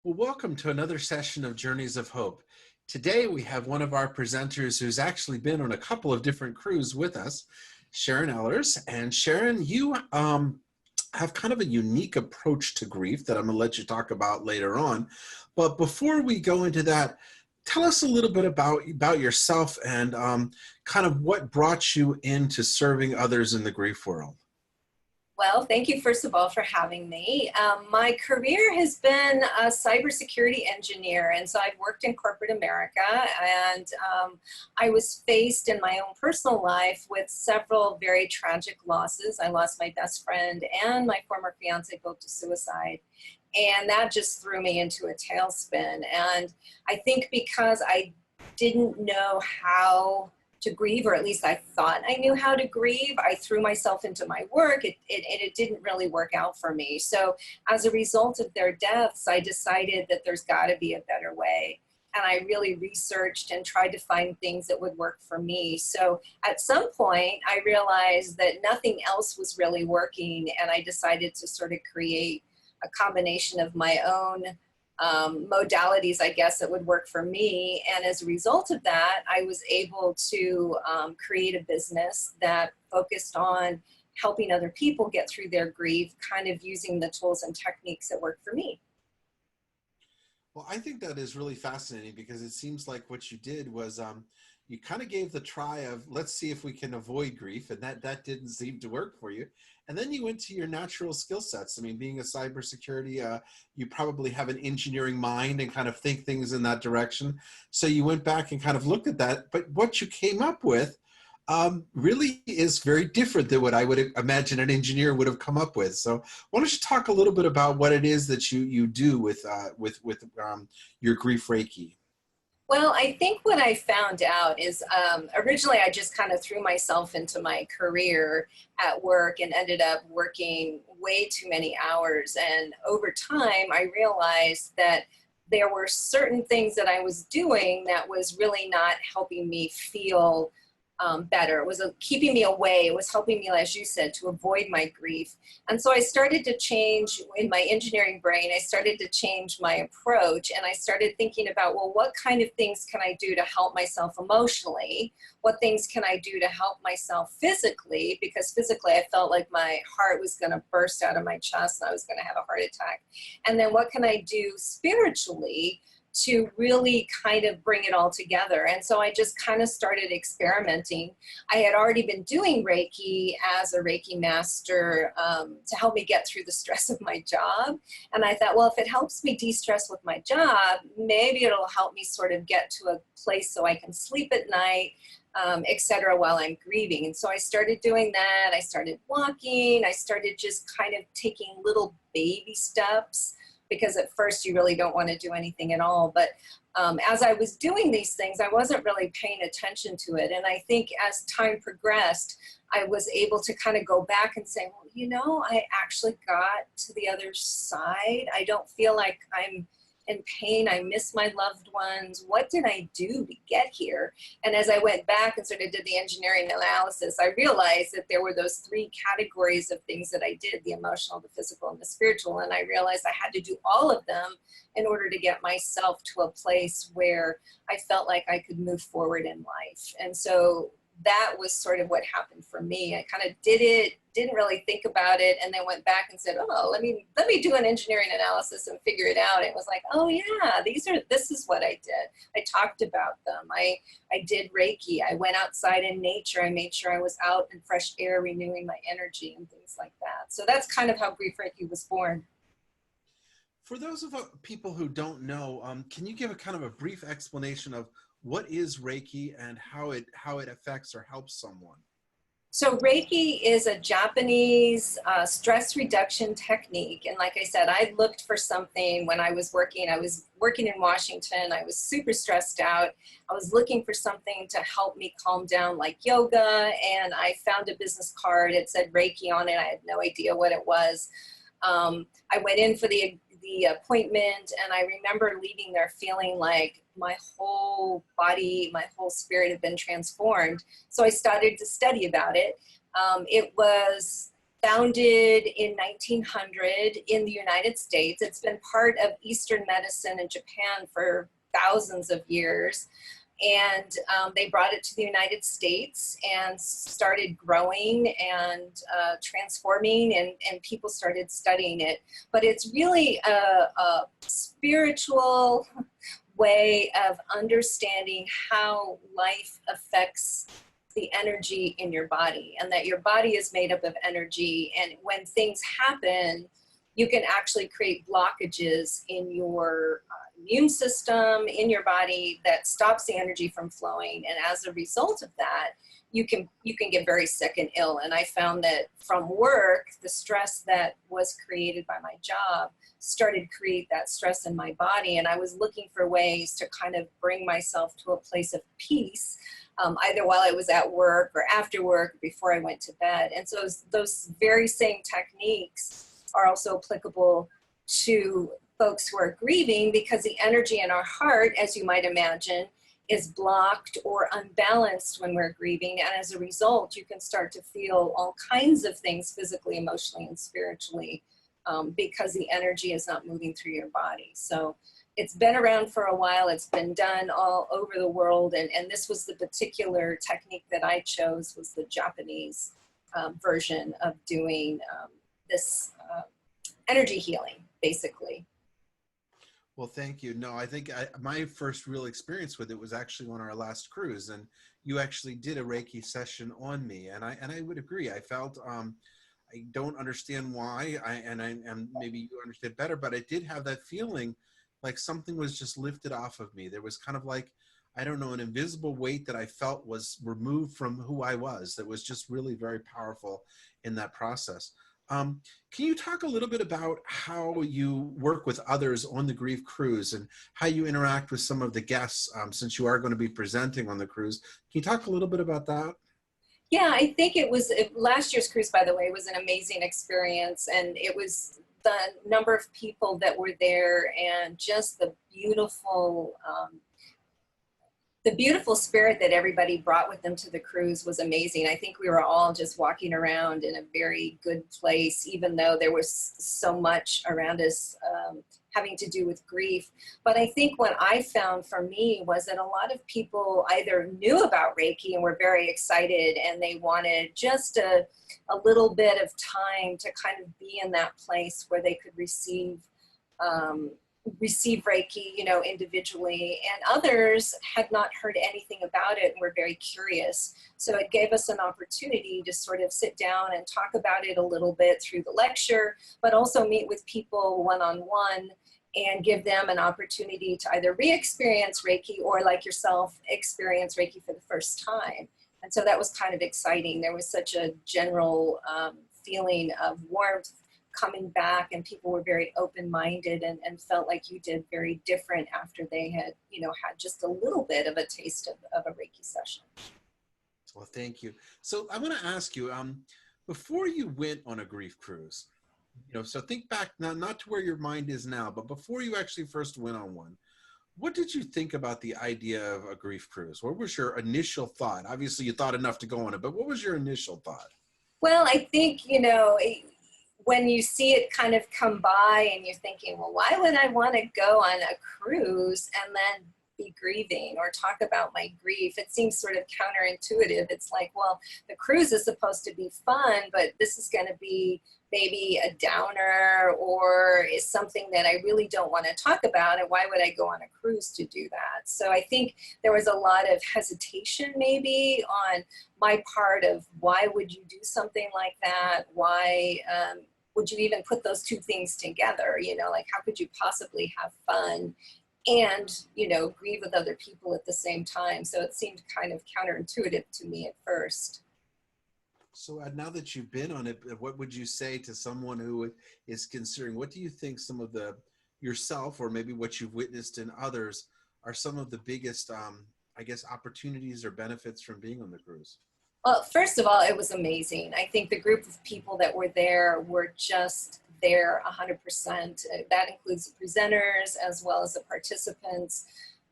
Well, welcome to another session of Journeys of Hope. Today we have one of our presenters who's actually been on a couple of different crews with us, Sharon Ehlers. And Sharon, you have kind of a unique approach to grief that I'm going to let you talk about later on. But before we go into that, tell us a little bit about yourself and kind of what brought you into serving others in the grief world. Well, thank you, first of all, for having me. My career has been a cybersecurity engineer, and so I've worked in corporate America, and I was faced in my own personal life with several very tragic losses. I lost my best friend and my former fiance both to suicide, and that just threw me into a tailspin. And I think because I didn't know how to grieve, or at least I thought I knew how to grieve, I threw myself into my work. It didn't really work out for me. So as a result of their deaths, I decided that there's got to be a better way. And I really researched and tried to find things that would work for me. So at some point, I realized that nothing else was really working, and I decided to sort of create a combination of my own modalities, I guess, that would work for me. And as a result of that, I was able to create a business that focused on helping other people get through their grief, kind of using the tools and techniques that work for me. Well, I think that is really fascinating because it seems like what you did was you kind of gave the try of let's see if we can avoid grief, and that didn't seem to work for you. And then you went to your natural skill sets. I mean, being a cybersecurity, you probably have an engineering mind and kind of think things in that direction. So you went back and kind of looked at that. But what you came up with really is very different than what I would imagine an engineer would have come up with. So why don't you talk a little bit about what it is that you do with your Grief Reiki? Well, I think what I found out is originally I just kind of threw myself into my career at work and ended up working way too many hours. And over time, I realized that there were certain things that I was doing that was really not helping me feel better. It was keeping me away. It was helping me, as you said, to avoid my grief. And so I started to change in my engineering brain. I started to change my approach, and I started thinking about, well, what kind of things can I do to help myself emotionally? What things can I do to help myself physically? Because physically I felt like my heart was going to burst out of my chest and I was going to have a heart attack. And then what can I do spiritually to really kind of bring it all together? And so I just kind of started experimenting. I had already been doing Reiki as a Reiki master to help me get through the stress of my job. And I thought, well, if it helps me de-stress with my job, maybe it'll help me sort of get to a place so I can sleep at night, etc., while I'm grieving. And so I started doing that. I started walking. I started just kind of taking little baby steps, because at first you really don't want to do anything at all. But as I was doing these things, I wasn't really paying attention to it. And I think as time progressed, I was able to kind of go back and say, well, you know, I actually got to the other side. I don't feel like I'm in pain. I miss my loved ones. What did I do to get here? And as I went back and sort of did the engineering analysis, I realized that there were those three categories of things that I did: the emotional, the physical, and the spiritual. And I realized I had to do all of them in order to get myself to a place where I felt like I could move forward in life. And so that was sort of what happened for me. I kind of did it, didn't really think about it, and then went back and said, oh, let me do an engineering analysis and figure it out. It was like, oh yeah, this is what I did. I talked about them. I did Reiki. I went outside in nature. I made sure I was out in fresh air, renewing my energy and things like that. So that's kind of how Grief Reiki was born. For those of people who don't know, can you give a kind of a brief explanation of what is Reiki and how it affects or helps someone? So Reiki is a Japanese stress reduction technique. And like I said, I looked for something when I was working. I was working in Washington. I was super stressed out. I was looking for something to help me calm down, like yoga. And I found a business card. It said Reiki on it. I had no idea what it was. I went in for the appointment, and I remember leaving there feeling like my whole body, my whole spirit had been transformed. So I started to study about it. It was founded in 1900 in the United States. It's been part of Eastern medicine in Japan for thousands of years. And they brought it to the United States and started growing and transforming, and people started studying it. But it's really a spiritual way of understanding how life affects the energy in your body, and that your body is made up of energy. And when things happen, you can actually create blockages in your immune system, in your body, that stops the energy from flowing. And as a result of that, you can get very sick and ill. And I found that from work, the stress that was created by my job started to create that stress in my body. And I was looking for ways to kind of bring myself to a place of peace, either while I was at work or after work, before I went to bed. And so those very same techniques are also applicable to folks who are grieving, because the energy in our heart, as you might imagine, is blocked or unbalanced when we're grieving. And as a result, you can start to feel all kinds of things physically, emotionally, and spiritually, because the energy is not moving through your body. So it's been around for a while. It's been done all over the world. And this was the particular technique that I chose, was the Japanese version of doing this energy healing, basically. Well, thank you. No, I think my first real experience with it was actually on our last cruise, and you actually did a Reiki session on me, and I would agree. I felt I don't understand why, and maybe you understand better, but I did have that feeling like something was just lifted off of me. There was kind of like, I don't know, an invisible weight that I felt was removed from who I was. That was just really very powerful in that process. Can you talk a little bit about how you work with others on the Grief Cruise and how you interact with some of the guests, since you are going to be presenting on the cruise? Can you talk a little bit about that? Yeah, I think last year's cruise, by the way, was an amazing experience. And it was the number of people that were there, and just the beautiful spirit that everybody brought with them to the cruise was amazing. I think we were all just walking around in a very good place, even though there was so much around us having to do with grief. But I think what I found for me was that a lot of people either knew about Reiki and were very excited, and they wanted just a little bit of time to kind of be in that place where they could receive Reiki, individually, and others had not heard anything about it and were very curious. So it gave us an opportunity to sort of sit down and talk about it a little bit through the lecture, but also meet with people one-on-one and give them an opportunity to either re-experience Reiki, or, like yourself, experience Reiki for the first time. And so that was kind of exciting. There was such a general feeling of warmth coming back, and people were very open-minded and felt like you did very different after they had, had just a little bit of a taste of a Reiki session. Well, thank you. So I want to ask you, before you went on a grief cruise, so think back, not to where your mind is now, but before you actually first went on one, what did you think about the idea of a grief cruise? What was your initial thought? Obviously you thought enough to go on it, but what was your initial thought? Well, I think, when you see it kind of come by and you're thinking, well, why would I want to go on a cruise and then be grieving or talk about my grief? It seems sort of counterintuitive. It's like, well, the cruise is supposed to be fun, but this is going to be maybe a downer, or is something that I really don't want to talk about, and why would I go on a cruise to do that? So I think there was a lot of hesitation maybe on my part of, why would you do something like that? Why would you even put those two things together? Like, how could you possibly have fun and, grieve with other people at the same time? So it seemed kind of counterintuitive to me at first. So now that you've been on it, what would you say to someone who is considering? What do you think some of yourself, or maybe what you've witnessed in others, are some of the biggest, opportunities or benefits from being on the cruise? Well, first of all, it was amazing. I think the group of people that were there were just there 100%. That includes the presenters as well as the participants.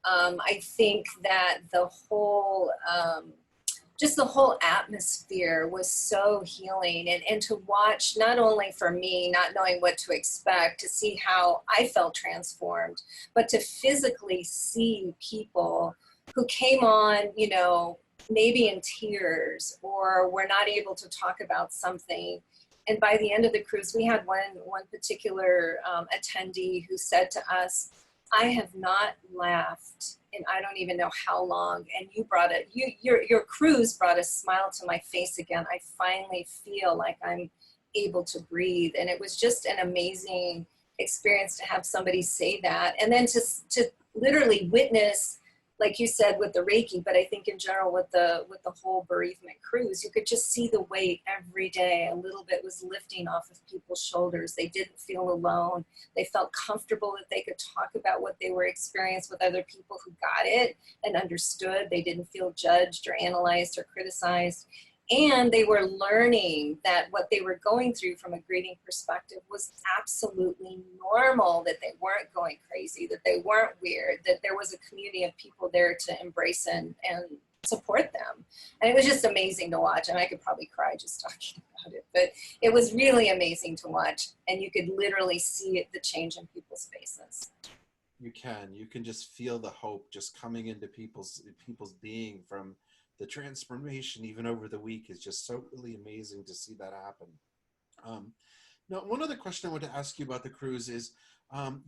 I think that the whole just the whole atmosphere was so healing. And to watch, not only for me, not knowing what to expect, to see how I felt transformed, but to physically see people who came on, you know, maybe in tears or were not able to talk about something. And by the end of the cruise, we had one particular attendee who said to us, I have not laughed in I don't even know how long, and you brought it. Your cruise brought a smile to my face again. I finally feel like I'm able to breathe, and it was just an amazing experience to have somebody say that, and then to literally witness, like you said, with the Reiki, but I think in general with the whole bereavement cruise, you could just see the weight every day. A little bit was lifting off of people's shoulders. They didn't feel alone. They felt comfortable that they could talk about what they were experiencing with other people who got it and understood. They didn't feel judged or analyzed or criticized. And they were learning that what they were going through from a grieving perspective was absolutely normal, that they weren't going crazy, that they weren't weird, that there was a community of people there to embrace and support them. And it was just amazing to watch. And I could probably cry just talking about it, but it was really amazing to watch. And you could literally see it, the change in people's faces. You can just feel the hope just coming into people's being from the transformation even over the week. Is just so really amazing to see that happen. Now, one other question I want to ask you about the cruise is,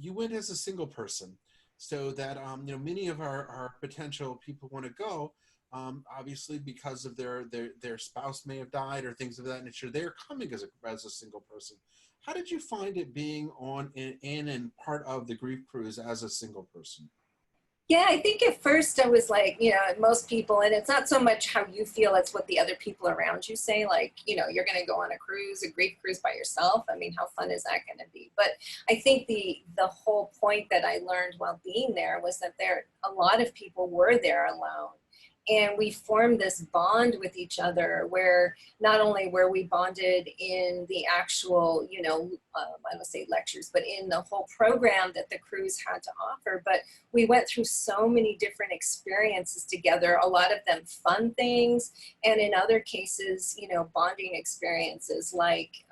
you went as a single person, so that you know, many of our potential people want to go, obviously because of their spouse may have died or things of that nature. They're coming as a single person. How did you find it being on in and part of the grief cruise as a single person? Yeah, I think at first I was like, you know, most people, and it's not so much how you feel, it's what the other people around you say. Like, you know, you're going to go on a cruise, a grief cruise by yourself. I mean, how fun is that going to be? But I think the whole point that I learned while being there was that a lot of people were there alone. And we formed this bond with each other where not only were we bonded in the actual, you know, I don't say lectures, but in the whole program that the cruise had to offer, but we went through so many different experiences together, a lot of them fun things, and in other cases, you know, bonding experiences like,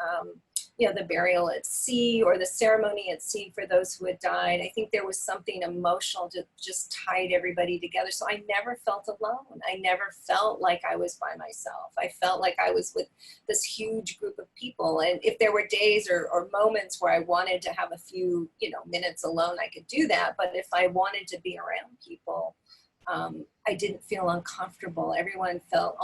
you know, the burial at sea or the ceremony at sea for those who had died. I think there was something emotional that just tied everybody together. So I never felt alone. I never felt like I was by myself. I felt like I was with this huge group of people. And if there were days or moments where I wanted to have a few, you know, minutes alone, I could do that. But if I wanted to be around people, I didn't feel uncomfortable. Everyone felt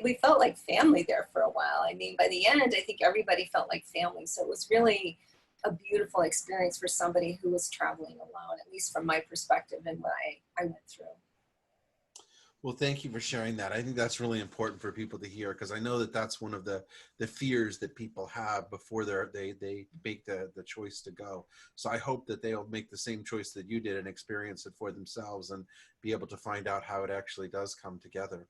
we felt like family there for a while. I mean, by the end, I think everybody felt like family. So it was really a beautiful experience for somebody who was traveling alone, at least from my perspective and what I went through. Well, thank you for sharing that. I think that's really important for people to hear, because I know that that's one of the fears that people have before they make the choice to go. So I hope that they'll make the same choice that you did and experience it for themselves and be able to find out how it actually does come together.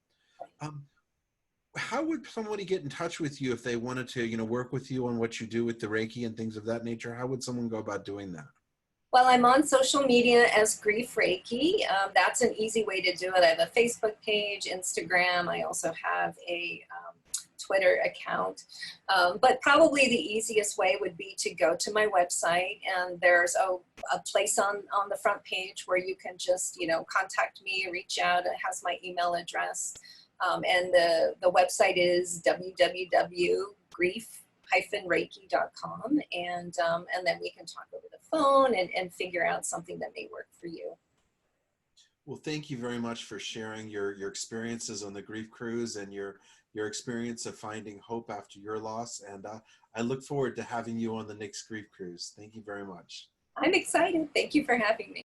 How would somebody get in touch with you if they wanted to, you know, work with you on what you do with the Reiki and things of that nature? How would someone go about doing that? Well, I'm on social media as Grief Reiki. That's an easy way to do it. I have a Facebook page, Instagram. I also have a Twitter account. But probably the easiest way would be to go to my website, and there's a place on the front page where you can just, you know, contact me, reach out. It has my email address. And the website is www.grief-reiki.com, and then we can talk over the phone and figure out something that may work for you. Well, thank you very much for sharing your experiences on the grief cruise and your experience of finding hope after your loss. And I look forward to having you on the next grief cruise. Thank you very much. I'm excited. Thank you for having me.